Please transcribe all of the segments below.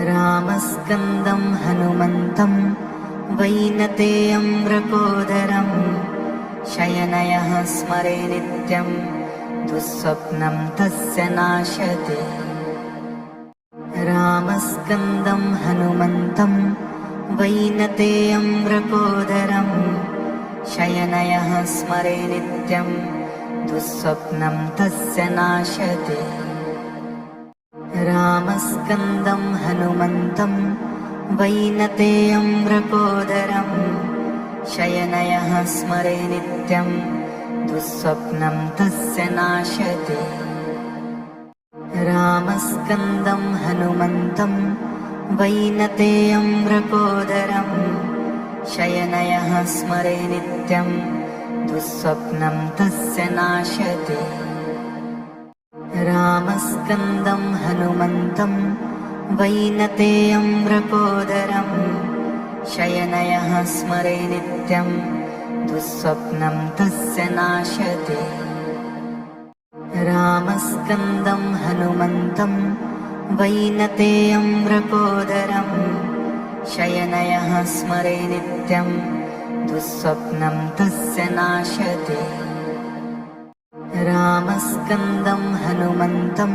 रामस्कन्दं हनुमन्तं वैनतेयं वृकोदरं शयनयः स्मरे नित्यं दुःस्वप्नं तस्य नाशते। रामस्कन्दं हनुमन्तं वैनतेयं वृकोदरं शयनयः स्मरे नित्यं दुःस्वप्नं तस्य नाशते। रामस्कन्दं हनुमन्तं वैनतेयं वृकोदरं शयनयः स्मरे नित्यं दुःस्वप्नं तस्य नाशते। रामस्कन्दं हनुमन्तं वैनतेयं वृकोदरं शयनयः स्मरे नित्यं दुःस्वप्नं तस्य नाशते। रामस्कन्दं हनुमन्तं वैनतेयं वृकोदरं शयनयः स्मरे नित्यं दुःस्वप्नं तस्य नाशते। रामस्कन्दं हनुमन्तं वैनतेयं वृकोदरं शयनयः स्मरे नित्यं दुःस्वप्नं तस्य नाशते। रामस्कन्दं हनुमन्तं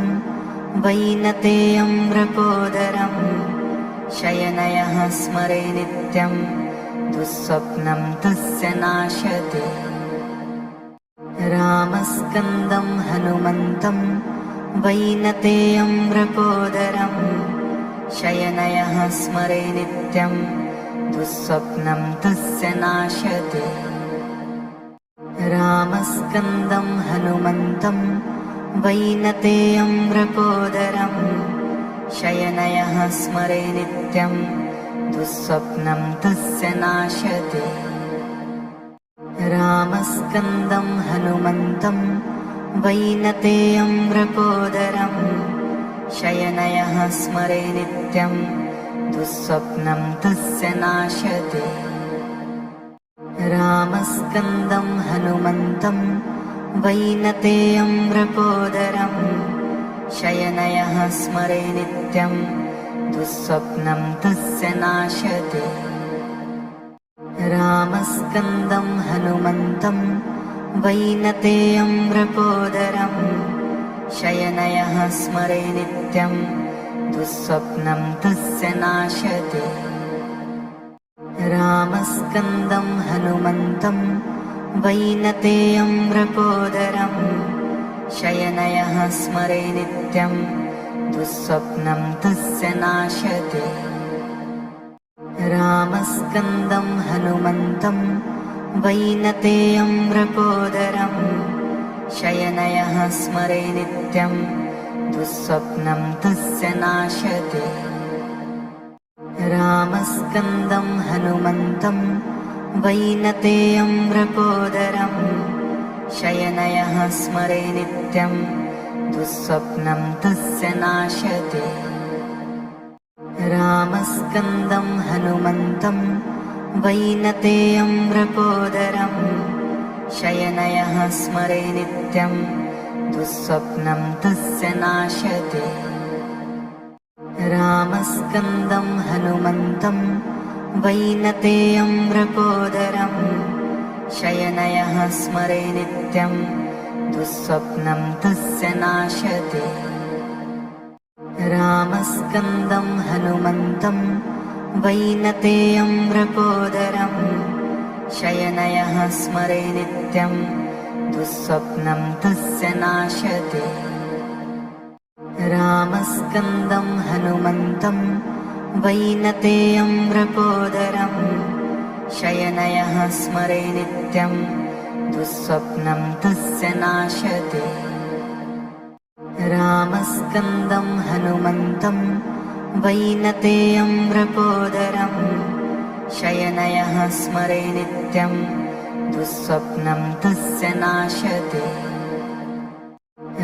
वैनतेयं वृकोदरं शयनयः स्मरे नित्यं दुःस्वप्नं तस्य नाशते। रामस्कन्दं हनुमन्तं वैनतेयं वृकोदरं शयनयः स्मरे नित्यं दुःस्वप्नं तस्य नाशते। रामस्कन्दं हनुमन्तं वैनतेयं वृकोदरं शयनयः स्मरे नित्यं दुःस्वप्नं तस्य नाशते। रामस्कन्दं हनुमन्तं वैनतेयं वृकोदरं शयनयः स्मरे नित्यं दुःस्वप्नं तस्य नाशते। रामस्कन्दं हनुमन्तं वैनतेयं वृकोदरं शयनयः स्मरे नित्यं दुःस्वप्नं तस्य नाशते। रामस्कन्दं हनुमन्तं वैनतेयं वृकोदरं शयनयः स्मरे नित्यं दुःस्वप्नं तस्य नाशते। रामस्कन्दं हनुमन्तं वैनतेयं वृकोदरं शयनयः स्मरे नित्यं दुःस्वप्नं तस्य नाशते। रामस्कन्दं हनुमन्तं वैनतेयं वृकोदरं शयनयः स्मरे नित्यं दुःस्वप्नं तस्य नाशते। रामस्कन्दं हनुमन्तं वैनतेयं वृकोदरं शयनयः स्मरे नित्यं दुःस्वप्नं तस्य नाशते। रामस्कन्दं हनुमन्तं वैनतेयं वृकोदरं शयनयः स्मरे नित्यं दुःस्वप्नं तस्य नाशते। रामस्कन्दं हनुमन्तं वैनतेयं वृकोदरं शयनयः स्मरे नित्यं दुःस्वप्नं तस्य नाशते। रामस्कन्दं हनुमन्तं वैनतेयं वृकोदरं शयनयः स्मरे नित्यं दुःस्वप्नं तस्य नाशते। रामस्कन्दं हनुमन्तं वैनतेयं वृकोदरं शयनयः स्मरे नित्यं दुःस्वप्नं तस्य नाशते। रामस्कन्दं हनुमन्तं वैनतेयं वृकोदरं शयनयः स्मरे नित्यं दुःस्वप्नं तस्य नाशते।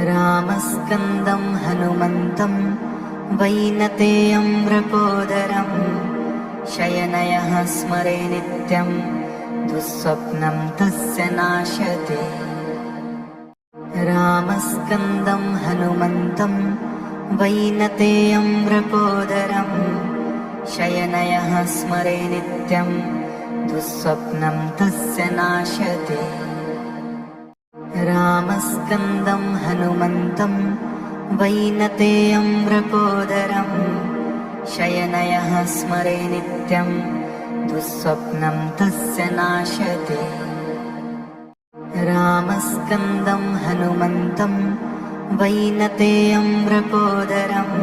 रामस्कन्दं हनुमन्तं वैनतेयं वृकोदरं शयनयः स्मरे नित्यं दुःस्वप्नं तस्य नाशते। रामस्कन्दं हनुमन्तं वैनतेयं वृकोदरं शयनयः स्मरे नित्यं दुःस्वप्नं तस्य नाशते रामस्कन्दं हनुमन्तं वैनतेयं वृकोदरं शयनयः स्मरे नित्यं दुःस्वप्नं तस्य नाशते रामस्कन्दं हनुमन्तं वैनतेयं वृकोदरं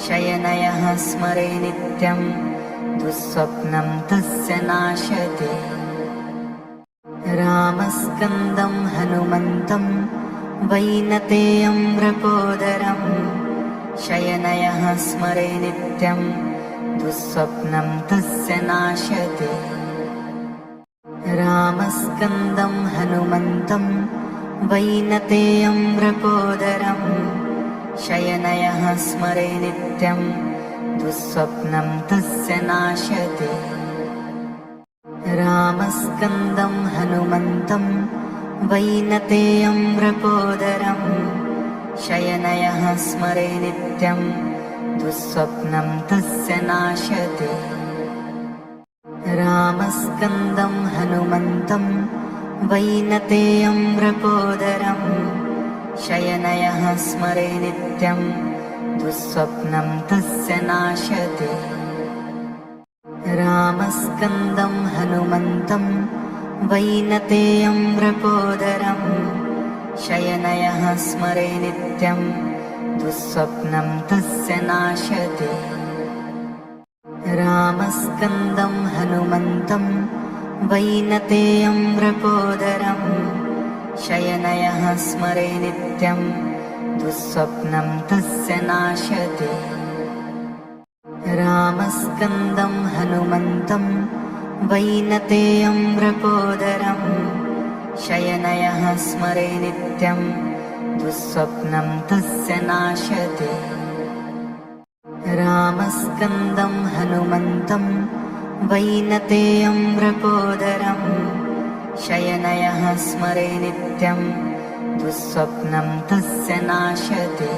शयनयः स्मरे नित्यं दुःस्वप्नं तस्य नाशते रामस्कन्दं हनुमन्तं वैनतेयं वृकोदरं शयनयः स्मरे नित्यं दुःस्वप्नं तस्य नाशते रामस्कन्दं हनुमन्तं वैनतेयं वृकोदरं शयनयः स्मरे नित्यं दुःस्वप्नं तस्य नाशते रामस्कन्दं हनुमन्तं वैनतेयं वृकोदरं शयनयः स्मरे नित्यं दुःस्वप्नं तस्य नाशते रामस्कन्दं हनुमन्तं वैनतेयं वृकोदरं शयनयः स्मरे नित्यं दुःस्वप्नं तस्य नाशते रामस्कन्दं हनुमन्तं वैनतेयं वृकोदरं शयनयः स्मरे नित्यं दुःस्वप्नं तस्य नाशते रामस्कन्दं हनुमन्तं वैनतेयं वृकोदरं शयनयः स्मरे नित्यं दुःस्वप्नं तस्य नाशते रामस्कन्दं हनुमन्तं वैनतेयं वृकोदरं शयनयः स्मरे नित्यं दुःस्वप्नं तस्य नाशते रामस्कन्दं हनुमन्तं वैनतेयं वृकोदरं शयनयः स्मरे नित्यं दुःस्वप्नं तस्य नाशते